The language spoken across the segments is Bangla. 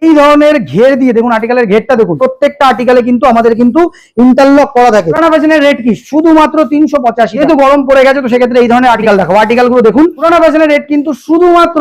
এই ধরনের ঘের দিয়ে দেখুন, আর্টিকেলের ঘেরটা দেখুন, প্রত্যেকটা আর্টিকেলে কিন্তু আমাদের কিন্তু ইন্টারলক করা থাকে। পুরানা ফ্যাশনের রেট কি শুধুমাত্র 385। যেহেতু গরম পড়ে গেছে তো সেক্ষেত্রে এই ধরনের আর্টিকেল দেখো, আর্টিকেল গুলো দেখুন। পুরানা ফ্যাশনের রেট কিন্তু শুধুমাত্র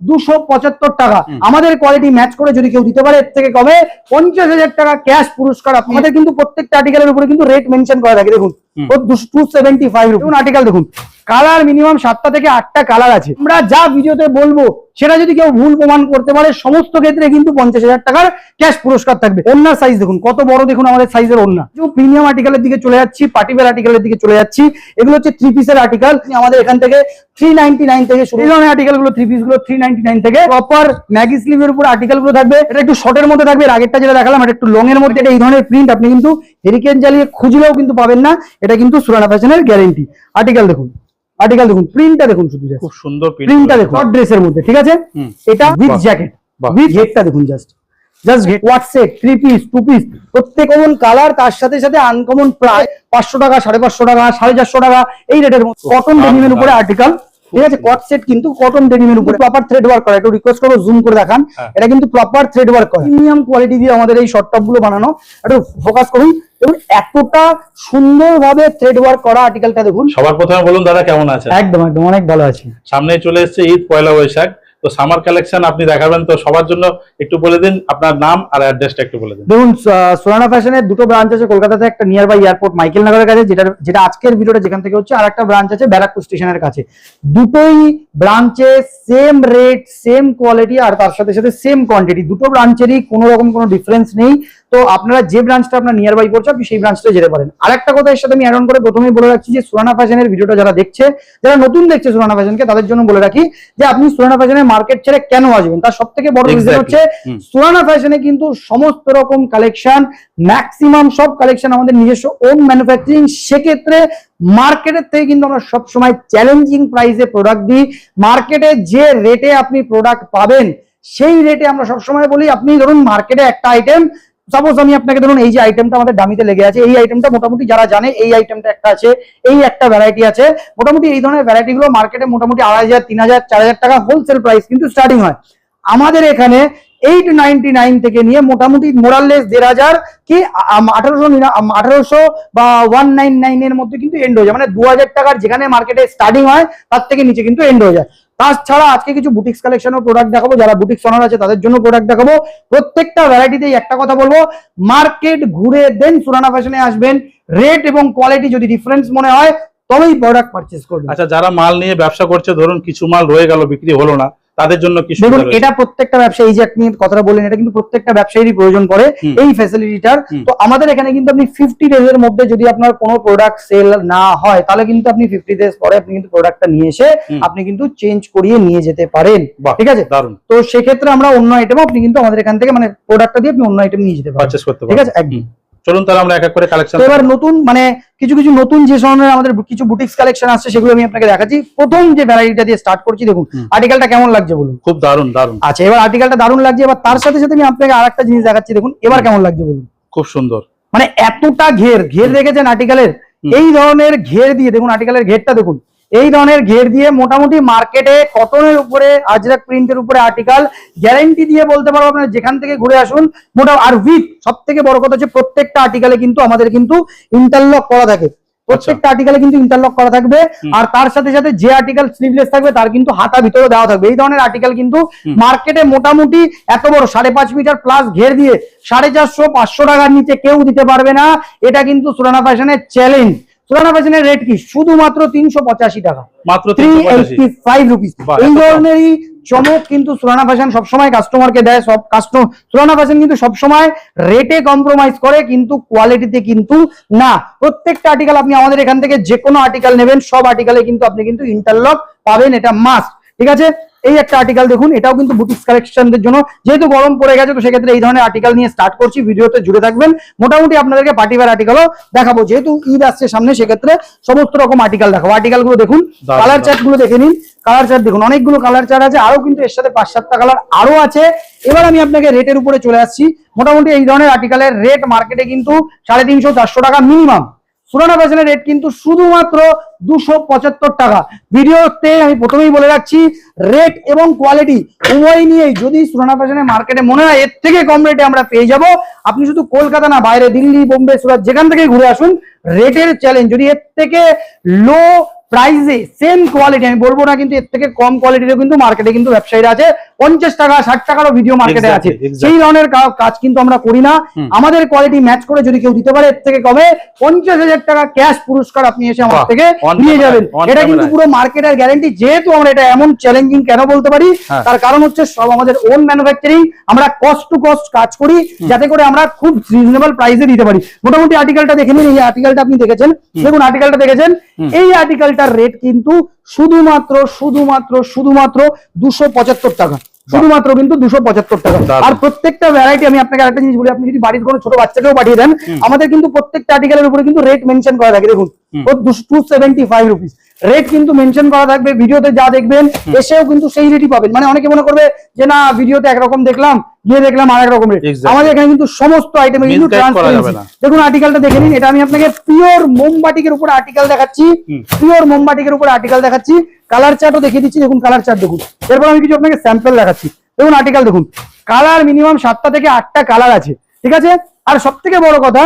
275 টাকা। আমাদের কোয়ালিটি ম্যাচ করে যদি কেউ দিতে পারে এর থেকে কমে 50,000 টাকা ক্যাশ পুরস্কার। আমাদের কিন্তু প্রত্যেকটা আর্টিকেলের উপরে কিন্তু রেট মেনশন করা থাকে। দেখুন 275 দেখুন আর্টিকেল দেখুন, কালার মিনিমাম 7টা থেকে 8টা কালার আছে। আমরা যা ভিডিওতে বলবো সেটা যদি কেউ ভুল প্রমাণ করতে পারে সমস্ত ক্ষেত্রে কিন্তু 50,000 টাকার ক্যাশ পুরস্কার থাকবে। ওন্নার সাইজ দেখুন কত বড়, দেখুন আমাদের সাইজের ওন্না। প্রিমিয়াম আর্টিকেলের দিকে চলে যাচ্ছি, পার্টিওয়্যার আর্টিকেলের দিকে চলে যাচ্ছি। এগুলো হচ্ছে 3 পিসের আর্টিকেল। আমাদের এখান থেকে 399 থেকে শুরু। এই ধরনের আর্টিকেল গুলো 3 পিস গুলো 399 থেকে। প্রপার ম্যাগি স্লিভের উপর আর্টিকেল গুলো থাকবে। এটা একটু শর্টের মধ্যে থাকবে, এর আগেরটা যেটা দেখালাম এটা একটু লং এর মধ্যে। এই ধরনের প্রিন্ট আপনি কিন্তু হেরিকেন জ্বালিয়ে খুঁজলেও কিন্তু পাবেন না। এটা কিন্তু সুরানা ফ্যাশনের গ্যারান্টি। আর্টিকেল দেখুন, আর্টিকেল দেখুন, প্রিন্টটা দেখুন, শুধু খুব সুন্দর প্রিন্টটা দেখুন। শর্ট ড্রেসের মধ্যে, ঠিক আছে। এটা উইথ জ্যাকেট, উইথ হেডটা দেখুন, জাস্ট হেড। ওয়াট সেট 3 পিস 2 পিস প্রত্যেক কমন কালার, তার সাথে সাথে আনকমন প্রায় 500 টাকা 550 টাকা 450 টাকা এই রেটের মধ্যে কটন ডেনিমের উপরে আর্টিকেল, ঠিক আছে। কট সেট কিন্তু কটন ডেনিমের উপরে প্রপার থ্রেড ওয়ার্ক করা। একটু রিকোয়েস্ট করবো জুম করে দেখান। এটা কিন্তু প্রপার থ্রেড ওয়ার্ক করা, প্রিমিয়াম কোয়ালিটি দিয়ে আমাদের এই শর্ট টপ গুলো বানানো। একটু ফোকাস করুন এবং এতটা সুন্দরভাবে থ্রেড ওয়ার্ক করা আর্টিকেলটা দেখুন। সবার প্রথমে বলুন দাদা কেমন আছে? একদম একদম অনেক ভালো আছে। সামনে চলে এসেছে ঈদ, পয়লা বৈশাখ, তো সামার কালেকশন আপনি দেখাবেন, তো সবার জন্য একটু বলে দিন আপনার নাম আর অ্যাড্রেসটা একটু বলে দিন। দেখুন সুরানা ফ্যাশনের দুটো ব্রাঞ্চ আছে কলকাতাতে, একটা নিয়ার বাই এয়ারপোর্ট মাইকেল নগরের কাছে, যেটা আজকের ভিডিওটা যেখান থেকে হচ্ছে, আর একটা ব্রাঞ্চ আছে ব্যারাকপুর স্টেশনের কাছে। দুটোই ব্রাঞ্চে সেম রেট, সেম কোয়ালিটি আর তার সাথে সাথে সেম কোয়ান্টিটি। দুটো ব্রাঞ্চেরই কোনো রকম কোনো ডিফারেন্স নেই। তো আপনারা যে ব্রাঞ্চটা আপনার নিয়ার বাই পড়ছে আপনি সেই ব্রাঞ্চটা যেতে পারেন। আরেকটা কথা এর সাথে আমি অ্যাড অন করে প্রথমেই বলে রাখছি যে সুরানা ফ্যাশনের ভিডিওটা যারা দেখছে, যারা নতুন দেখছে সুরানা ফ্যাশনকে, তাদের জন্য বলে রাখি যে আপনি সুরানা ফ্যাশনের মার্কেট ছেড়ে কেন আসবেন। তার সব থেকে বড় রিজন হচ্ছে সুরানা ফ্যাশনে কিন্তু সমস্ত রকম কালেকশন, ম্যাক্সিমাম সব কালেকশন আমাদের নিজস্ব ওন ম্যানুফ্যাকচারিং। সেক্ষেত্রে মার্কেটের থেকে কিন্তু আমরা সবসময় চ্যালেঞ্জিং প্রাইসে প্রোডাক্ট দিই। মার্কেটে যে রেটে আপনি প্রোডাক্ট পাবেন সেই রেটে আমরা সবসময় বলি, আপনি ধরুন মার্কেটে একটা আইটেম, সাপোজ আমি আপনাকে ধরুন এই যে আইটেমটা আমাদের ডামিতে লেগে আছে, এই আইটেমটা মোটামুটি যারা জানে এই আইটেমটা একটা আছে, এই একটা ভ্যারাইটি আছে, মোটামুটি এই ধরনের ভ্যারাইটি গুলো মার্কেটে মোটামুটি 2,500 3,000 4,000 টাকা হোলসেল প্রাইস কিন্তু স্টার্টিং হয়। আমাদের এখানে 899 থেকে নিয়ে মোটামুটি মোরাললেস 1,500 কি 1800 বা 199 এর মধ্যে কিন্তু এন্ড হয়ে যায়। মানে 2,000 টাকার যেখানে মার্কেটে স্টার্টিং হয় তার থেকে নিচে কিন্তু এন্ড হয়ে যায়। তাছাড়া আজকে কিছু বুটিক্স কালেকশনের প্রোডাক্ট দেখাবো, যারা বুটিক্স অনার আছে তাদের জন্য প্রোডাক্ট দেখাবো। প্রত্যেকটা ভ্যারাইটিতেই একটা কথা বলবো, মার্কেট ঘুরে দেন সুরানা ফ্যাশনে আসবেন। রেট এবং কোয়ালিটি যদি ডিফারেন্স মনে হয় তবেই প্রোডাক্ট পারচেজ করবেন। আচ্ছা, যারা মাল নিয়ে ব্যবসা করছে, ধরুন কিছু মাল রয়ে গেল, বিক্রি হলো না, তাদের জন্য কি সুবিধা রয়েছে? এটা প্রত্যেকটা ব্যবসায়ী, যে আপনি কথাটা বললেন, এটা কিন্তু প্রত্যেকটা ব্যবসায়ীরই প্রয়োজন পড়ে এই ফ্যাসিলিটিটার। তো আমাদের এখানে কিন্তু আপনি 50 ডেজের মধ্যে যদি আপনার কোনো প্রোডাক্ট সেল না হয় তাহলে কিন্তু আপনি 50 ডেজ পরে আপনি কিন্তু প্রোডাক্টটা নিয়ে এসে আপনি কিন্তু চেঞ্জ করিয়ে নিয়ে যেতে পারেন, ঠিক আছে। দারুণ। তো সেক্ষেত্রে আমরা অন্য আইটেম আপনি কিন্তু আমাদের এখান থেকে মানে প্রোডাক্টটা দিয়ে আপনি অন্য আইটেম নিয়ে যেতে পারেন, ঠিক আছে। একদম। চলুন তাহলে আমরা এক এক করে কালেকশন। এবার নতুন মানে কিছু কিছু নতুন যে ধরনের আমাদের কিছু বুটিক্স কালেকশন আসছে সেগুলো আমি আপনাকে দেখাচ্ছি। প্রথম যে ভ্যারাইটিটা দিয়ে স্টার্ট করছি, দেখুন আর্টিকেলটা কেমন লাগছে বলুন। খুব দারুণ দারুণ। আচ্ছা, এবার আর্টিকেলটা দারুণ লাগছে, এবার তার সাথে সাথে আমি আপনাকে আরেকটা জিনিস দেখাচ্ছি, দেখুন এবার কেমন লাগছে বলুন। খুব সুন্দর, মানে এতটা ঘের দেখেছেন আর্টিকেলের, এই ধরনের ঘের দিয়ে দেখুন, আর্টিকেলের ঘেরটা দেখুন, এই ধরনের ঘের দিয়ে মোটামুটি মার্কেটে কটনের উপরে আজরাক প্রিন্টের উপরে আর্টিকেল গ্যারান্টি দিয়ে বলতে পারবো আপনারা যেখান থেকে ঘুরে আসুন মোটামুটি। আর উইথ সব থেকে বড় কথা হচ্ছে প্রত্যেকটা আর্টিকেলে কিন্তু আমাদের কিন্তু ইন্টারলক করা থাকে, প্রত্যেকটা আর্টিকেলে কিন্তু ইন্টারলক করা থাকবে। আর তার সাথে সাথে যে আর্টিকেল স্লিভলেস থাকবে তার কিন্তু হাতা ভিতরে দেওয়া থাকবে। এই ধরনের আর্টিকেল কিন্তু মার্কেটে মোটামুটি এত বড় 5.5 মিটার প্লাস ঘের দিয়ে 450-500 টাকার নিচে কেউ দিতে পারবে না। এটা কিন্তু সুরানা ফ্যাশনের চ্যালেঞ্জ। সুরানা ফ্যাশনের রেট কি শুধুমাত্র 385 টাকা, মাত্র 385 রুপিস। এই ধরনেরই চমক কিন্তু সুরানা ফ্যাশন সবসময় কাস্টমারকে দেয়। সুরানা ফ্যাশন কিন্তু সবসময় রেটে কম্প্রোমাইজ করে কিন্তু কোয়ালিটিতে কিন্তু না। প্রত্যেকটা আর্টিকেল আপনি আমাদের এখান থেকে যে কোনো আর্টিকেল নেবেন, সব আর্টিকেলে কিন্তু আপনি কিন্তু ইন্টারলক পাবেন, এটা মাস্ট, ঠিক আছে। এই একটা আর্টিকেল দেখুন, এটাও কিন্তু বুটিক্স কালেকশনদের জন্য, যেহেতু গরম পড়ে গেছে তো সেক্ষেত্রে এই ধরনের আর্টিকেল নিয়ে স্টার্ট করছি। ভিডিওতে জুড়ে থাকবেন। মোটামুটি আপনাদেরকে পার্টিওয়্যার আর্টিকেলও দেখাবো, যেহেতু ঈদ আসছে সামনে, সেক্ষেত্রে সমস্ত রকম আর্টিকেল দেখাবো। আর্টিকেল গুলো দেখুন, কালার চার্ট গুলো দেখে নিন। কালার চার্ট দেখুন, অনেকগুলো কালার চার্ট আছে, আরো কিন্তু এর সাথে 5-7টা কালার আরো আছে। এবার আমি আপনাকে রেটের উপরে চলে আসছি। মোটামুটি এই ধরনের আর্টিকেলের রেট মার্কেটে কিন্তু 350-400 টাকা মিনিমাম। সুরানা ফ্যাশনের রেট কিন্তু শুধুমাত্র 275 টাকা। ভিডিওতে আমি প্রথমেই বলে রাখছি, রেট এবং কোয়ালিটি উভয় নিয়েই যদি সুরানা ফ্যাশনের মার্কেটে মনে হয় এর থেকে কম রেটে আমরা পেয়ে যাব, আপনি শুধু কলকাতা না, বাইরে দিল্লি, বোম্বে, সুরাট যেখান থেকে ঘুরে আসুন, রেটের চ্যালেঞ্জ। যদি এর থেকে লো প্রাইসে সেম কোয়ালিটি, আমি বলবো না কিন্তু এর থেকে কম কোয়ালিটিরও কিন্তু মার্কেটে কিন্তু ব্যবসায়ীরা আছে, 50 টাকা 60 টাকারও ভিডিও মার্কেটে আছে। সেই ধরনের কাজ কিন্তু আমরা করি না। আমাদের কোয়ালিটি ম্যাচ করে যদি কেউ দিতে পারে এর থেকে কমে 50,000 টাকা ক্যাশ পুরস্কার আপনি এসে আমার থেকে নিয়ে যাবেন। এটা কিন্তু পুরো মার্কেটের গ্যারান্টি। যেহেতু আমরা এটা এমন চ্যালেঞ্জিং কেন বলতে পারি, তার কারণ হচ্ছে সব আমাদের ওন ম্যানুফ্যাকচারিং, আমরা কস্ট টু কস্ট কাজ করি যাতে করে আমরা খুব রিজনেবল প্রাইসে দিতে পারি। মোটামুটি আর্টিকেলটা দেখে নিন, এই আর্টিকেলটা আপনি দেখেছেন, দেখুন আর্টিকেলটা দেখেছেন, এই আর্টিকেলটার রেট কিন্তু শুধুমাত্র 275 টাকা, শুধুমাত্র কিন্তু 275 টাকা। আর প্রত্যেকটা ভ্যারাইটি, আমি আপনাকে আরেকটা জিনিস বলি, আপনি যদি বাড়ির কোনো ছোট বাচ্চাকেও পাঠিয়ে দেন, আমাদের কিন্তু প্রত্যেকটা আর্টিকেলের উপরে কিন্তু রেট মেনশন করা থাকে। দেখুন 275 রুপিস রেট কিন্তু মেনশন করা থাকবে। ভিডিওতে যা দেখবেন এসেও কিন্তু সেই রেটই পাবেন। মানে অনেকে মনে করবে যে না, ভিডিওতে একরকম দেখলাম, গিয়ে দেখলাম আরেক রকম রেট। আমাদের এখানে কিন্তু সমস্ত আইটেমে কিন্তু ট্রান্সপারেন্সি। দেখুন আর্টিকেলটা দেখে নিন, এটা আমি আপনাকে পিওর মোমবাটিকের উপর আর্টিকেল দেখাচ্ছি, পিওর মোমবাটিকের উপর আর্টিকেল দেখাচ্ছি। কালার চার্টও দেখিয়ে দিচ্ছি, দেখুন কালার চার্ট দেখুন। এরপর আমি কিছু আপনাকে স্যাম্পল দেখাচ্ছি। দেখুন আর্টিকেল দেখুন, কালার মিনিমাম 7টা থেকে 8টা কালার আছে, ঠিক আছে। আর সব থেকে বড় কথা,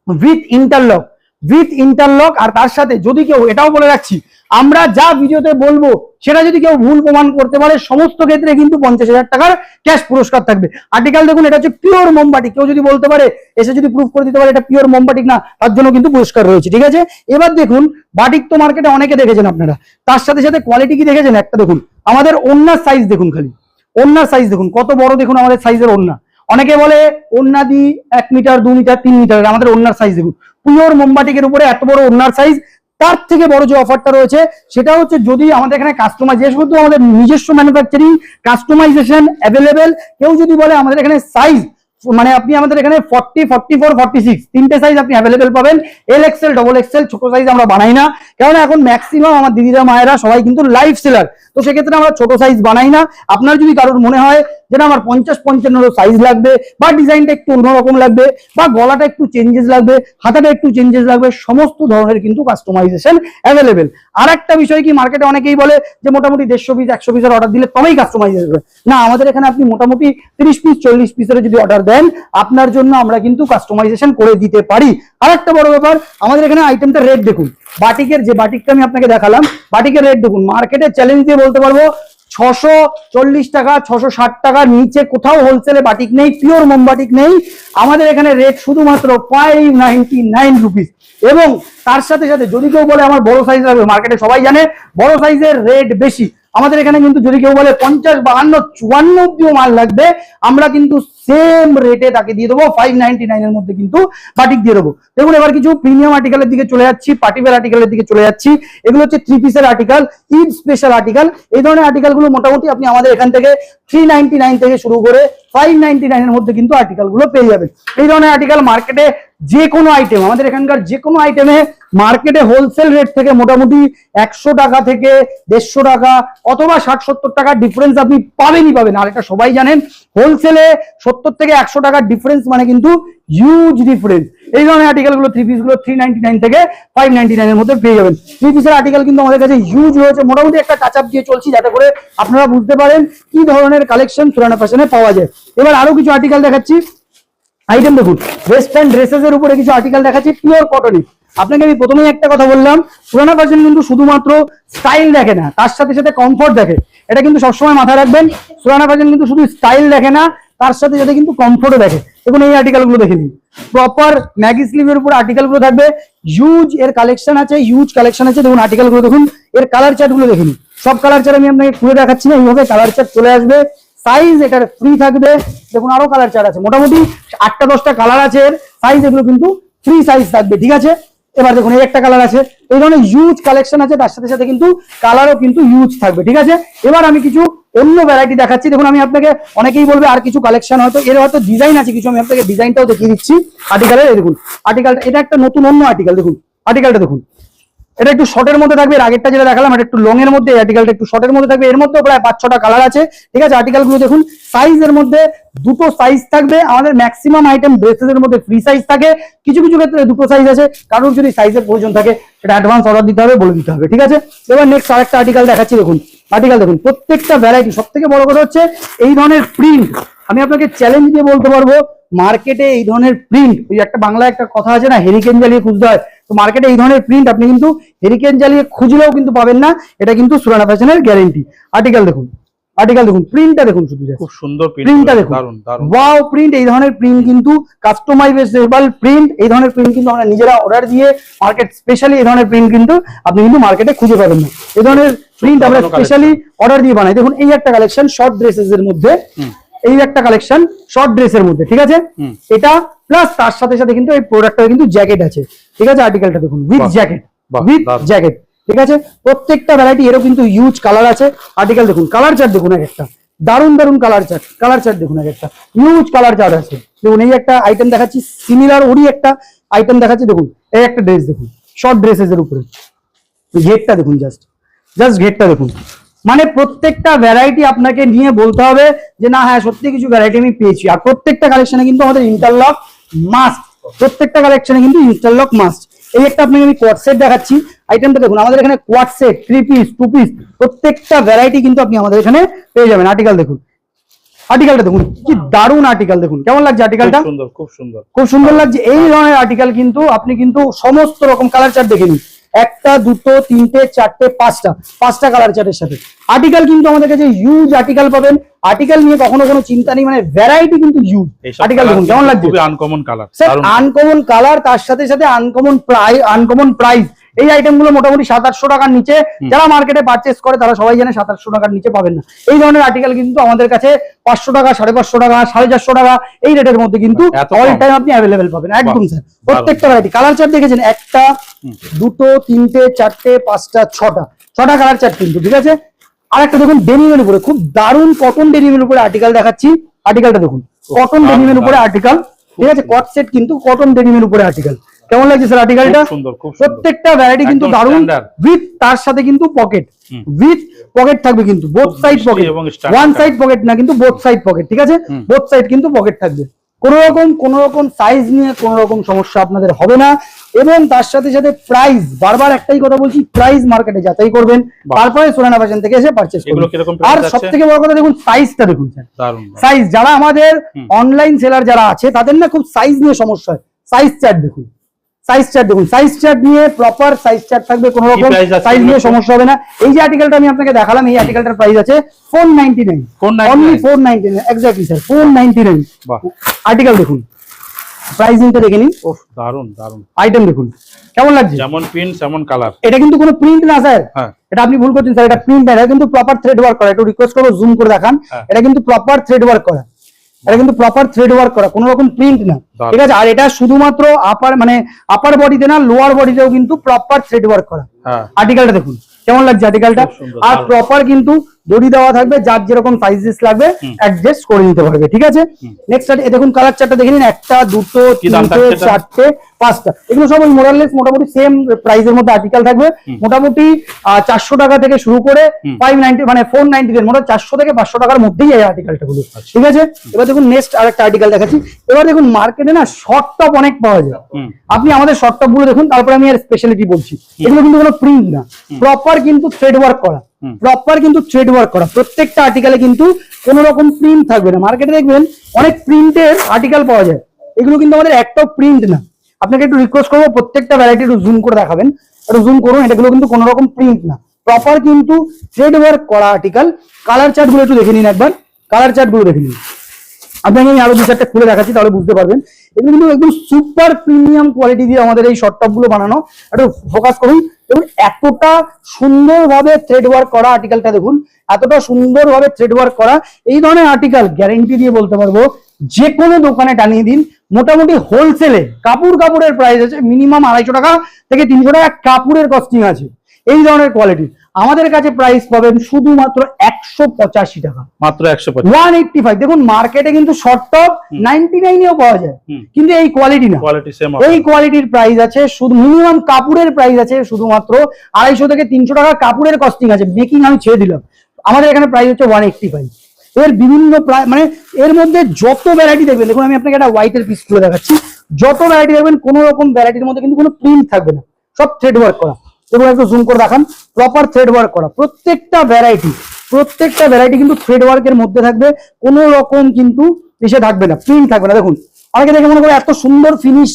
উইথ ইন্টারলক, উইথ ইন্টারলক। আর তার সাথে যদি কেউ, এটাও বলে রাখছি, আমরা যা ভিডিওতে বলবো সেটা যদি কেউ ভুল প্রমাণ করতে পারে, সমস্ত ক্ষেত্রে কিন্তু 50,000 টাকার ক্যাশ পুরস্কার থাকবে। আর্টিকেল দেখুন, এটা হচ্ছে পিওর মোমবাটিক। কেউ যদি বলতে পারে, এসে যদি প্রুফ করে দিতে পারে এটা পিওর মোমবাটিক না, তার জন্য কিন্তু পুরস্কার রয়েছে, ঠিক আছে। এবার দেখুন, বাটিক তো মার্কেটে অনেকে দেখেছেন আপনারা, তার সাথে সাথে কোয়ালিটি কি দেখেছেন একটা দেখুন। আমাদের ওন্নার সাইজ দেখুন, খালি ওন্নার সাইজ দেখুন কত বড়, দেখুন আমাদের সাইজের ওন্না। অনেকে বলে ওন্না দি 1 মিটার 2 মিটার 3 মিটার, আমাদের ওন্নার সাইজ দেখুন, পিওর মোমবাটিকের উপরে এত বড় ওন্নার সাইজ। তার থেকে বড় যে অফারটা রয়েছে সেটা হচ্ছে, যদি আমাদের এখানে কাস্টমাইজেশন, যেহেতু আমাদের নিজস্ব ম্যানুফ্যাকচারিং, কাস্টমাইজেশন অ্যাভেলেবেল। কেউ যদি বলে আমাদের এখানে সাইজ, মানে আপনি আমাদের এখানে 40, 44, 46 তিনটে সাইজ আপনি অ্যাভেলেবেল পাবেন। এল এক্সেল, ডবল এক্সেল, ছোট সাইজ আমরা বানাই না, কারণ এখন ম্যাক্সিমাম আমার দিদিরা মায়েরা সবাই কিন্তু লাইফ সেলার, তো সেক্ষেত্রে আমরা ছোট সাইজ বানাই না। আপনার যদি কারোর মনে হয় যে না আমার 50-55 সাইজ লাগবে, বা ডিজাইনটা একটু অন্যরকম লাগবে, বা গলাটা একটু চেঞ্জেস লাগবে, হাতাটা একটু চেঞ্জেস লাগবে, সমস্ত ধরনের কিন্তু কাস্টমাইজেশন অ্যাভেলেবেল। আর একটা বিষয় কি, মার্কেটে অনেকেই বলে যে মোটামুটি 150 পিস 100 পিসের অর্ডার দিলে তবেই কাস্টমাইজেশন হবে। না, আমাদের এখানে আপনি মোটামুটি 30 পিস 40 পিসের যদি অর্ডার দেন, আপনার জন্য আমরা কিন্তু কাস্টমাইজেশন করে দিতে পারি। আর একটা বড় ব্যাপার, আমাদের এখানে আইটেমটার রেট দেখুন, বাটিকের যে বাটিকটা আমি আপনাকে দেখালাম, বাটিকের রেট দেখুন, মার্কেটে চ্যালেঞ্জ দিয়ে বলতে পারবো 640 টাকা, 660 টাকার নিচে কোথাও হোলসেলে বাটিক নেই, পিওর মোমবাটিক নেই। আমাদের এখানে রেট শুধুমাত্র 599 রুপিস। এবং তার সাথে সাথে যদি কেউ বলে আমার বড় সাইজ লাগবে, মার্কেটে সবাই জানে বড় সাইজের রেট বেশি। আমাদের এখানে কিন্তু যদি কেউ বলে 50, 52, 54 অব্দিও মাল লাগবে, আমরা কিন্তু সেম রেটে তাকে দিয়ে দেবো, 599 এর মধ্যে কিন্তু বাটিক দিয়ে দেবো। দেখুন এবার কিছু প্রিমিয়াম আর্টিকেলের দিকে চলে যাচ্ছি, পার্টিওয়্যার আর্টিকেলের দিকে চলে যাচ্ছি। এগুলো হচ্ছে 3 পিসের আর্টিকেল, ঈদ স্পেশাল আর্টিকেল। এই ধরনের আর্টিকেল গুলো মোটামুটি আপনি আমাদের এখান থেকে 399 থেকে শুরু করে 599 এর মধ্যে কিন্তু আর্টিকেল গুলো পেয়ে যাবেন। এই ধরনের আর্টিকেল মার্কেটে যে কোনো আইটেম, আমাদের এখানকার যে কোনো আইটেমে মার্কেটে হোলসেল রেট থেকে মোটামুটি 100 টাকা থেকে 150 টাকা অথবা 60-70 টাকার ডিফারেন্স আপনি পাবেনই পাবেন। আর এটা সবাই জানেন, হোলসেলে 70 থেকে 100 টাকার ডিফারেন্স মানে কিন্তু হিউজ ডিফারেন্স। এই ধরনের আর্টিকেল গুলো 3 পিস গুলো 399 থেকে 599 এর মধ্যে পেয়ে যাবেন। 3 পিসের আর্টিকেল কিন্তু আমাদের কাছে হিউজ রয়েছে। মোটামুটি একটা টাচ আপ দিয়ে চলছি যাতে করে আপনারা বুঝতে পারেন কি ধরনের কালেকশন সুরানা ফ্যাশনে পাওয়া যায়। এবার আরো কিছু আর্টিকেল দেখাচ্ছি। আইটেম দেখুন, ওয়েস্টার্ন ড্রেসেস এর উপরে কিছু আর্টিকেল দেখাচ্ছি পিওর কটনে। আপনাকে আমি প্রথমেই একটা কথা বললাম, সুরানা ফ্যাশন কিন্তু শুধুমাত্র স্টাইল দেখে না, তার সাথে সাথে কমফোর্ট দেখে। এটা কিন্তু সবসময় মাথায় রাখবেন, সুরানা ফ্যাশন কিন্তু শুধু স্টাইল দেখে না, তার সাথে সাথে কিন্তু কমফোর্টও দেখে। দেখুন এই আর্টিকেল গুলো দেখে নিন, প্রপার ম্যাগি স্লিভের উপর আর্টিকেল গুলো থাকবে, হিউজ এর কালেকশন আছে, হিউজ কালেকশন আছে। দেখুন আর্টিকেল গুলো দেখুন, এর কালার চার্ট গুলো দেখুন। সব কালার চার্ট আমি আপনাকে খুলে দেখাচ্ছি না, এইভাবে কালার চার্ট চলে আসবে। সাইজ এটার ফ্রি থাকবে। দেখুন আরো কালার চার্ট আছে, মোটামুটি 8টা-10টা কালার আছে। এর সাইজ এগুলো কিন্তু ফ্রি সাইজ থাকবে, ঠিক আছে। এবার দেখুন এই একটা কালার আছে, এই ধরনের হিউজ কালেকশন আছে, তার সাথে সাথে কিন্তু কালারও কিন্তু হিউজ থাকবে, ঠিক আছে। এবার আমি কিছু অন্য ভ্যারাইটি দেখাচ্ছি। দেখুন আমি আপনাকে, অনেকেই বলবে আর কিছু কালেকশন হয়তো, এর হয়তো ডিজাইন আছে কিছু, আমি আপনাকে ডিজাইনটাও দেখিয়ে দিচ্ছি আর্টিকেলের। দেখুন আর্টিকেলটা, এটা একটা নতুন অন্য আর্টিকেল। দেখুন আর্টিকেলটা দেখুন, এটা একটু শর্টের মধ্যে থাকবে, এর আগেরটা যেটা দেখালাম এটা একটু লং এর মধ্যে, আর্টিকেলটা একটু শর্টের মধ্যে থাকবে, এর মধ্যে প্রায় 5-6টা কালার আছে, ঠিক আছে। আর্টিকেল গুলো দেখুন, সাইজের মধ্যে দুটো সাইজ থাকবে, আমাদের ম্যাক্সিমাম আইটেম ড্রেসেস এর মধ্যে ফ্রি সাইজ থাকে, কিছু কিছু ক্ষেত্রে দুটো সাইজ আছে, কারোর যদি সাইজের প্রয়োজন থাকে সেটা অ্যাডভান্স অর্ডার দিতে হবে, বলে দিতে হবে, ঠিক আছে। এবার নেক্সট আরেকটা আর্টিকেল দেখাচ্ছি, দেখুন আর্টিকেল দেখুন, প্রত্যেকটা ভ্যারাইটি, সব থেকে বড় কথা হচ্ছে এই ধরনের প্রিন্ট, আমি আপনাকে চ্যালেঞ্জ দিয়ে বলতে পারবো মার্কেটে এই ধরনের প্রিন্ট, ওই একটা বাংলা একটা কথা আছে না, হেরিকেন জ্বালিয়ে খুঁজতে হয়, তো মার্কেটে এই ধরনের প্রিন্ট আপনি কিন্তু হেরিকেন জ্বালিয়ে খুঁজলেও কিন্তু পাবেন না, এটা কিন্তু সুরানা ফ্যাশনের গ্যারেন্টি। আর্টিকেল দেখুন, আর্টিকেল দেখুন, প্রিন্টটা দেখুন, শুধু খুব সুন্দর প্রিন্টটা দেখুন, দারুন দারুন ওয়াও প্রিন্ট, এই ধরনের প্রিন্ট কিন্তু কাস্টমাইজেবল প্রিন্ট, এই ধরনের প্রিন্ট কিন্তু আমরা নিজেরা অর্ডার দিয়ে মার্কেট স্পেশালি এই ধরনের প্রিন্ট কিন্তু আপনি কিন্তু মার্কেটে খুঁজে পাবেন না, এই ধরনের প্রিন্ট আমরা স্পেশালি অর্ডার দিয়ে বানাই। দেখুন এই একটা কালেকশন শর্ট ড্রেসেস এর মধ্যে, এই একটা কালেকশন শর্ট ড্রেসের মধ্যে, ঠিক আছে। এটা প্লাস তার সাথে সাথে কিন্তু এই প্রোডাক্টটা কিন্তু জ্যাকেট আছে, ঠিক আছে। আর্টিকেলটা দেখুন উইথ জ্যাকেট, ঠিক আছে। প্রত্যেকটা ভ্যারাইটি এরও কিন্তু ইউজ কালার আছে। আর্টিকেল দেখুন, কালার চার্ট দেখুন এক একটা, দারুন দারুন কালার চার্ট দেখুন এক একটা, ইউজ কালার চার্ট আছে। দেখুন এই একটা আইটেম দেখাচ্ছি, সিমিলার ওরই একটা আইটেম দেখাচ্ছি, দেখুন এই একটা ড্রেস দেখুন, শর্ট ড্রেসেস এর উপরে ঘেরটা দেখুন, জাস্ট ঘেরটা দেখুন, মানে প্রত্যেকটা ভ্যারাইটি আপনাকে নিয়ে বলতে হবে যে না হ্যাঁ সত্যি কিছু ভ্যারাইটি আমি পেয়েছি। আর প্রত্যেকটা কালেকশনে কিন্তু আমাদের ইন্টারলক মাস্ট, প্রত্যেকটা কালেকশনে কিন্তু ইন্টারলক মাস্ট। এই একটা আপনাকে আমি কোয়াড সেট দেখাচ্ছি, আইটেমটা দেখুন, আমাদের এখানে কোয়াড সেট 3 পিস 2 পিস প্রত্যেকটা ভ্যারাইটি কিন্তু আপনি আমাদের এখানে পেয়ে যাবেন। আর্টিকেল দেখুন, আর্টিকেলটা দেখুন, কি দারুন আর্টিকেল দেখুন, কেমন লাগছে আর্টিকেলটা? খুব সুন্দর লাগছে। এই ধরনের আর্টিকেল কিন্তু আপনি কিন্তু সমস্ত রকম কালার চার্ট দেখে নিন, একটা দুটো তিনটে চারটে পাঁচটা কালার চার্টের সাথে আর্টিকেল কিন্তু আমাদের কাছে ইউজ আর্টিকেল পাবেন। আর্টিকেল নিয়ে কখনো কোনো চিন্তা নেই, মানে ভ্যারাইটি কিন্তু ইউজ। আর্টিকেল দেখুন কেমন লাগছে, আনকমন কালার, আনকমন কালার, তার সাথে সাথে আনকমন প্রাইস। এই আইটেম গুলো মোটামুটি 700-800 টাকার নিচে, যারা মার্কেটে পারচেস করে তারা সবাই জানে 700-800 টাকার নিচে পাবেন না। এই ধরনের আর্টিকেল কিন্তু আমাদের কাছে 500 টাকা, 550 টাকা, 450 টাকা এই রেটের মধ্যে কিন্তু অল টাইম আপনি অ্যাভেলেবেল পাবেন, একদম স্যার। প্রত্যেকটা ভ্যারাইটি কালার চার্ট দেখেছেন, একটা দুটো তিনটে চারটে পাঁচটা ছটা কালার চার্ট কিন্তু, ঠিক আছে। আর একটা দেখুন ডেনিমের উপরে, খুব দারুন কটন ডেনিমের উপরে আর্টিকেল দেখাচ্ছি। আর্টিকেলটা দেখুন, কটন ডেনিমের উপরে আর্টিকেল, ঠিক আছে। কট সেট কিন্তু কটন ডেনিমের উপরে আর্টিকেল, কেমন লাগছে স্যার আর্টিকেলটা? প্রত্যেকটা ভ্যারাইটি কিন্তু দারুন, উইথ তার সাথে কিন্তু পকেট থাকবে কিন্তু, both side pocket, one side pocket না কিন্তু বোথ সাইড পকেট, ঠিক আছে। বোথ সাইড কিন্তু পকেট থাকবে, কোন রকম সাইজ নিয়ে কোন রকম সমস্যা আপনাদের হবে না। এবং তার সাথে সাথে প্রাইস, বারবার একটাই কথা বলছি, প্রাইস মার্কেটে যাচাই করবেন, তারপরে সুরানা ফ্যাশন থেকে এসে পারচেজ করবেন। আর সবথেকে বড় কথা দেখুন সাইজটা দেখুন স্যার, সাইজ, যারা আমাদের অনলাইন সেলার যারা আছে তাদের না খুব সাইজ নিয়ে সমস্যা হয়। সাইজ চার্ট দেখুন, সাইজ চার্ট নিয়ে প্রপার সাইজ চার্ট থাকবে, কোনো রকম সাইজ নিয়ে সমস্যা হবে না। এই যে আর্টিকেলটা আমি আপনাকে দেখালাম, এই আর্টিকেলটার প্রাইস আছে 499, অনলি 499, এক্স্যাক্টলি স্যার 499। আর্টিকেল দেখুন, প্রাইসিংটা দেখে নিন, দারুন আইটেম দেখুন কেমন লাগছে, যেমন প্রিন্ট যেমন কালার। এটা কিন্তু কোনো প্রিন্ট না স্যার, এটা আপনি ভুল করছেন স্যার, এটা প্রিন্ট না, এটা কিন্তু প্রপার থ্রেড ওয়ার্ক করা। একটু রিকোয়েস্ট করবো জুম করে দেখান, এটা কিন্তু প্রপার থ্রেড ওয়ার্ক করা, কোনো রকম প্রিন্ট না, ঠিক আছে। আর এটা শুধুমাত্র আপার বডিতে না, লোয়ার বডিতেও কিন্তু প্রপার থ্রেড ওয়ার্ক করা। আর্টিকেলটা দেখুন কেমন লাগছে আর্টিকেলটা, আর প্রপার কিন্তু দড়ি দেওয়া থাকবে, যার যেরকম সাইজেস লাগবে অ্যাডজাস্ট করে নিতে পারবে, ঠিক আছে। নেক্সট দেখুন কালার চার্টটা দেখে নিন, একটা দুটো তিনটে চারটে পাঁচটা, এগুলো সব মোরাললেস মোটামুটি সেম প্রাইসের মধ্যে আর্টিকেল থাকবে। মোটামুটি 400 টাকা থেকে শুরু করে 590 মানে 490, মোটামুটি 400 থেকে 500 টাকার মধ্যেই এই আর্টিকেলটা গুলো, ঠিক আছে। এবার দেখুন নেক্সট আরেকটা আর্টিকেল দেখাচ্ছি। এবার দেখুন মার্কেটে না শর্ট টপ অনেক পাওয়া যায়, আপনি আমাদের শর্ট টপ গুলো দেখুন, তারপরে আমি আর স্পেশালিটি বলছি। এগুলো কিন্তু কোনো প্রিন্ট না, প্রপার কিন্তু থ্রেড ওয়ার্ক করা, প্রত্যেকটা আর্টিকেলে কিন্তু কোন রকম প্রিন্ট থাকবে না। মার্কেটে দেখবেন অনেক প্রিন্টের আর্টিকেল পাওয়া যায়, এগুলো কিন্তু আমাদের একটাও প্রিন্ট না। আপনাকে একটু রিকোয়েস্ট করবো প্রত্যেকটা ভ্যারাইটি একটু জুম করে দেখাবেন, একটু জুম করুন, এগুলো কিন্তু কোন রকম প্রিন্ট না, প্রপার কিন্তু থ্রেড ওয়ার্ক করা আর্টিকেল। কালার চার্ট গুলো একটু দেখে নিন একবার, আপনাকে আমি আরো 2-4টা খুলে দেখাচ্ছি, তাহলে বুঝতে পারবেন। এগুলো কিন্তু একদম সুপার প্রিমিয়াম কোয়ালিটি দিয়ে আমাদের এই শর্ট টপ গুলো বানানো, একটু ফোকাস করুন। এবং এতটা সুন্দরভাবে থ্রেড ওয়ার্ক করা আর্টিকেলটা দেখুন, এতটা সুন্দরভাবে থ্রেড ওয়ার্ক করা। এই ধরনের আর্টিকেল গ্যারেন্টি দিয়ে বলতে পারবো যে কোনো দোকানে টানিয়ে দিন, মোটামুটি হোলসেলে কাপড়ের প্রাইস আছে মিনিমাম 250 টাকা থেকে 300 টাকা কাপড়ের কস্টিং আছে। এই ধরনের কোয়ালিটি আমাদের কাছে প্রাইস পাবেন শুধুমাত্র 185 টাকা। মাত্র 185। 185। দেখুন মার্কেটে কিন্তু শর্ট টপ 99-এও পাওয়া যায়, কিন্তু এই কোয়ালিটি না। Quality same. এই কোয়ালিটির প্রাইস আছে শুধু মিনিমাম কাপড়ের প্রাইস আছে শুধুমাত্র 250 থেকে 300 টাকা কাপড়ের কস্টিং আছে, মেকিং আমি ছেড়ে দিলাম। আমাদের এখানে প্রাইস হচ্ছে 185। এর বিভিন্ন মানে এর মধ্যে যত ভ্যারাইটি দেখবেন, দেখুন আমি আপনাকে একটা হোয়াইটের পিস খুলে দেখাচ্ছি, যত ভ্যারাইটি দেখবেন কোনো রকম ভ্যারাইটির মধ্যে কিন্তু কোনো প্রিন্ট থাকবে না, সব থ্রেড ওয়ার্ক করা। এবং একটু জুম করে দেখান, প্রপার থ্রেড ওয়ার্ক করা প্রত্যেকটা ভ্যারাইটি কিন্তু থ্রেড ওয়ার্কের মধ্যে থাকবে, কোনো রকম কিন্তু এসে থাকবে না, প্রিন্ট থাকবে না। দেখুন অনেকে দেখে মনে করে এত সুন্দর ফিনিশ,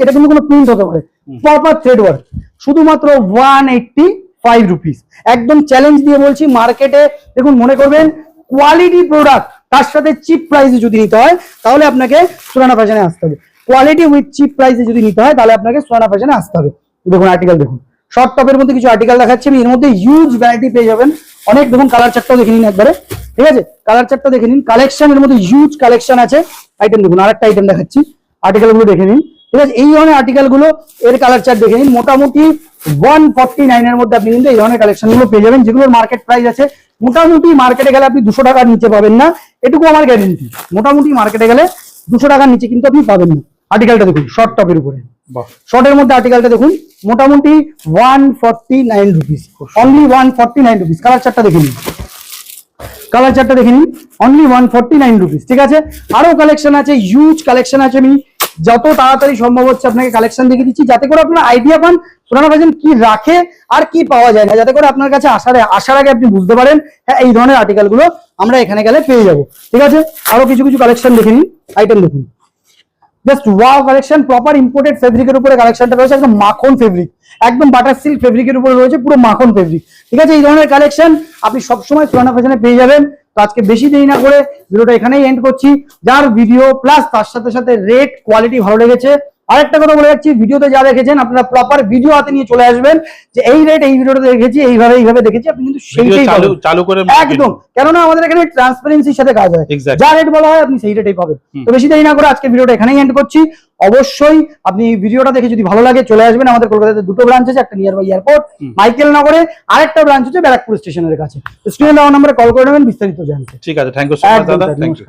এটা কিন্তু কোনো প্রিন্ট হতে পারে, প্রপার থ্রেড ওয়ার্ক, শুধুমাত্র 185 রুপিস। একদম চ্যালেঞ্জ দিয়ে বলছি, মার্কেটে দেখুন মনে করবেন কোয়ালিটি প্রোডাক্ট তার সাথে চিপ প্রাইসে যদি নিতে হয় তাহলে আপনাকে সুরানা ফ্যাশনে আসতে হবে। কোয়ালিটি উইথ চিপ প্রাইসে যদি নিতে হয় তাহলে আপনাকে সুরানা ফ্যাশনে আসতে হবে। দেখুন আর্টিকেল দেখুন, শর্ট টপের মধ্যে কিছু আর্টিকেল দেখাচ্ছি আমি, এর মধ্যে হিউজ ভ্যারাইটি পেয়ে যাবেন অনেক। দেখুন কালার চার্টটাও দেখে নিন একবারে, ঠিক আছে, কালার চার্টটা দেখে নিন। কালেকশন এর মধ্যে হিউজ কালেকশন আছে। আইটেম দেখুন, আরেকটা আইটেম দেখাচ্ছি, আর্টিকেল গুলো দেখে নিন, ঠিক আছে। এই ধরনের আর্টিকেল গুলো এর কালার চার্ট দেখে নিন। মোটামুটি 149 এর মধ্যে আপনি কিন্তু এই ধরনের কালেকশন গুলো পেয়ে যাবেন, যেগুলোর মার্কেট প্রাইস আছে মোটামুটি মার্কেটে গেলে আপনি 200 টাকার নিচে পাবেন না, এটুকু আমার গ্যারেন্টি। মোটামুটি মার্কেটে গেলে 200 টাকার নিচে কিন্তু আপনি পাবেন না। আর্টিকেলটা দেখুন শর্ট টপের উপরে, শর্টের মধ্যে আর্টিকেলটা দেখুন মোটামুটি 149 রুপিস, অনলি 149 রুপিস। কালার চার্টটা দেখে নিন, অনলি 149 রুপিস, ঠিক আছে। আরো কালেকশন আছে, হিউজ কালেকশন আছে। আমি যত তাড়াতাড়ি সম্ভব হচ্ছে আপনাকে কালেকশন দেখিয়ে দিচ্ছি, যাতে করে আপনার আইডিয়া পান সুরানা ফ্যাশন কি রাখে আর কি পাওয়া যায় না, যাতে করে আপনার কাছে আসার আগে আপনি বুঝতে পারেন হ্যাঁ এই ধরনের আর্টিকেল গুলো আমরা এখানে গেলে পেয়ে যাবো, ঠিক আছে। আরো কিছু কালেকশন দেখে নিন, আইটেম দেখুন, just wow collection. Proper imported ফেব্রিকের উপরে কালেকশনটা রয়েছে, একদম মাখন ফেব্রিক, একদম বাটার সিল্ক ফেব্রিকের উপরে রয়েছে, পুরো মাখন ফেব্রিক, ঠিক আছে। এই ধরনের কালেকশন আপনি সবসময় সুরানা ফ্যাশনে পেয়ে যাবেন। তো আজকে বেশি দেরি না করে ভিডিওটা এখানেই এন্ড করছি। যার ভিডিও প্লাস তার সাথে রেট কোয়ালিটি ভালো লেগেছে, আরেকটা কথা বলে যাচ্ছি, ভিডিওতে যা দেখেছেন আপনারা প্রপার ভিডিও হাতে নিয়ে চলে আসবেন, যে এই রেট এই ভিডিওটা দেখেছি, এইভাবে দেখেছি, আপনি কিন্তু সেইটাই চালু করে একদম, কেননা আমাদের এখানে ট্রান্সপারেন্সির সাথে কাজ হয়, যা রেট বলা হয় আপনি সেই রেটেই পাবেন। তো বেশি দেরি না করে আজকে ভিডিওটা এখানেই এন্ড করছি। অবশ্যই আপনি ভিডিওটা দেখে যদি ভালো লাগে চলে আসবেন, আমাদের কলকাতাতে দুটো ব্রাঞ্চ আছে, একটা নিয়ার বাই এয়ারপোর্ট মাইকেল নগরে, আরেকটা ব্রাঞ্চ হচ্ছে ব্যারাকপুর স্টেশনের কাছে। স্ক্রিনে দেওয়া নম্বরে কল করে নেবেন বিস্তারিত জানতে। ঠিক আছে, থ্যাংক ইউ সো মাচ দাদা, থ্যাংক ইউ।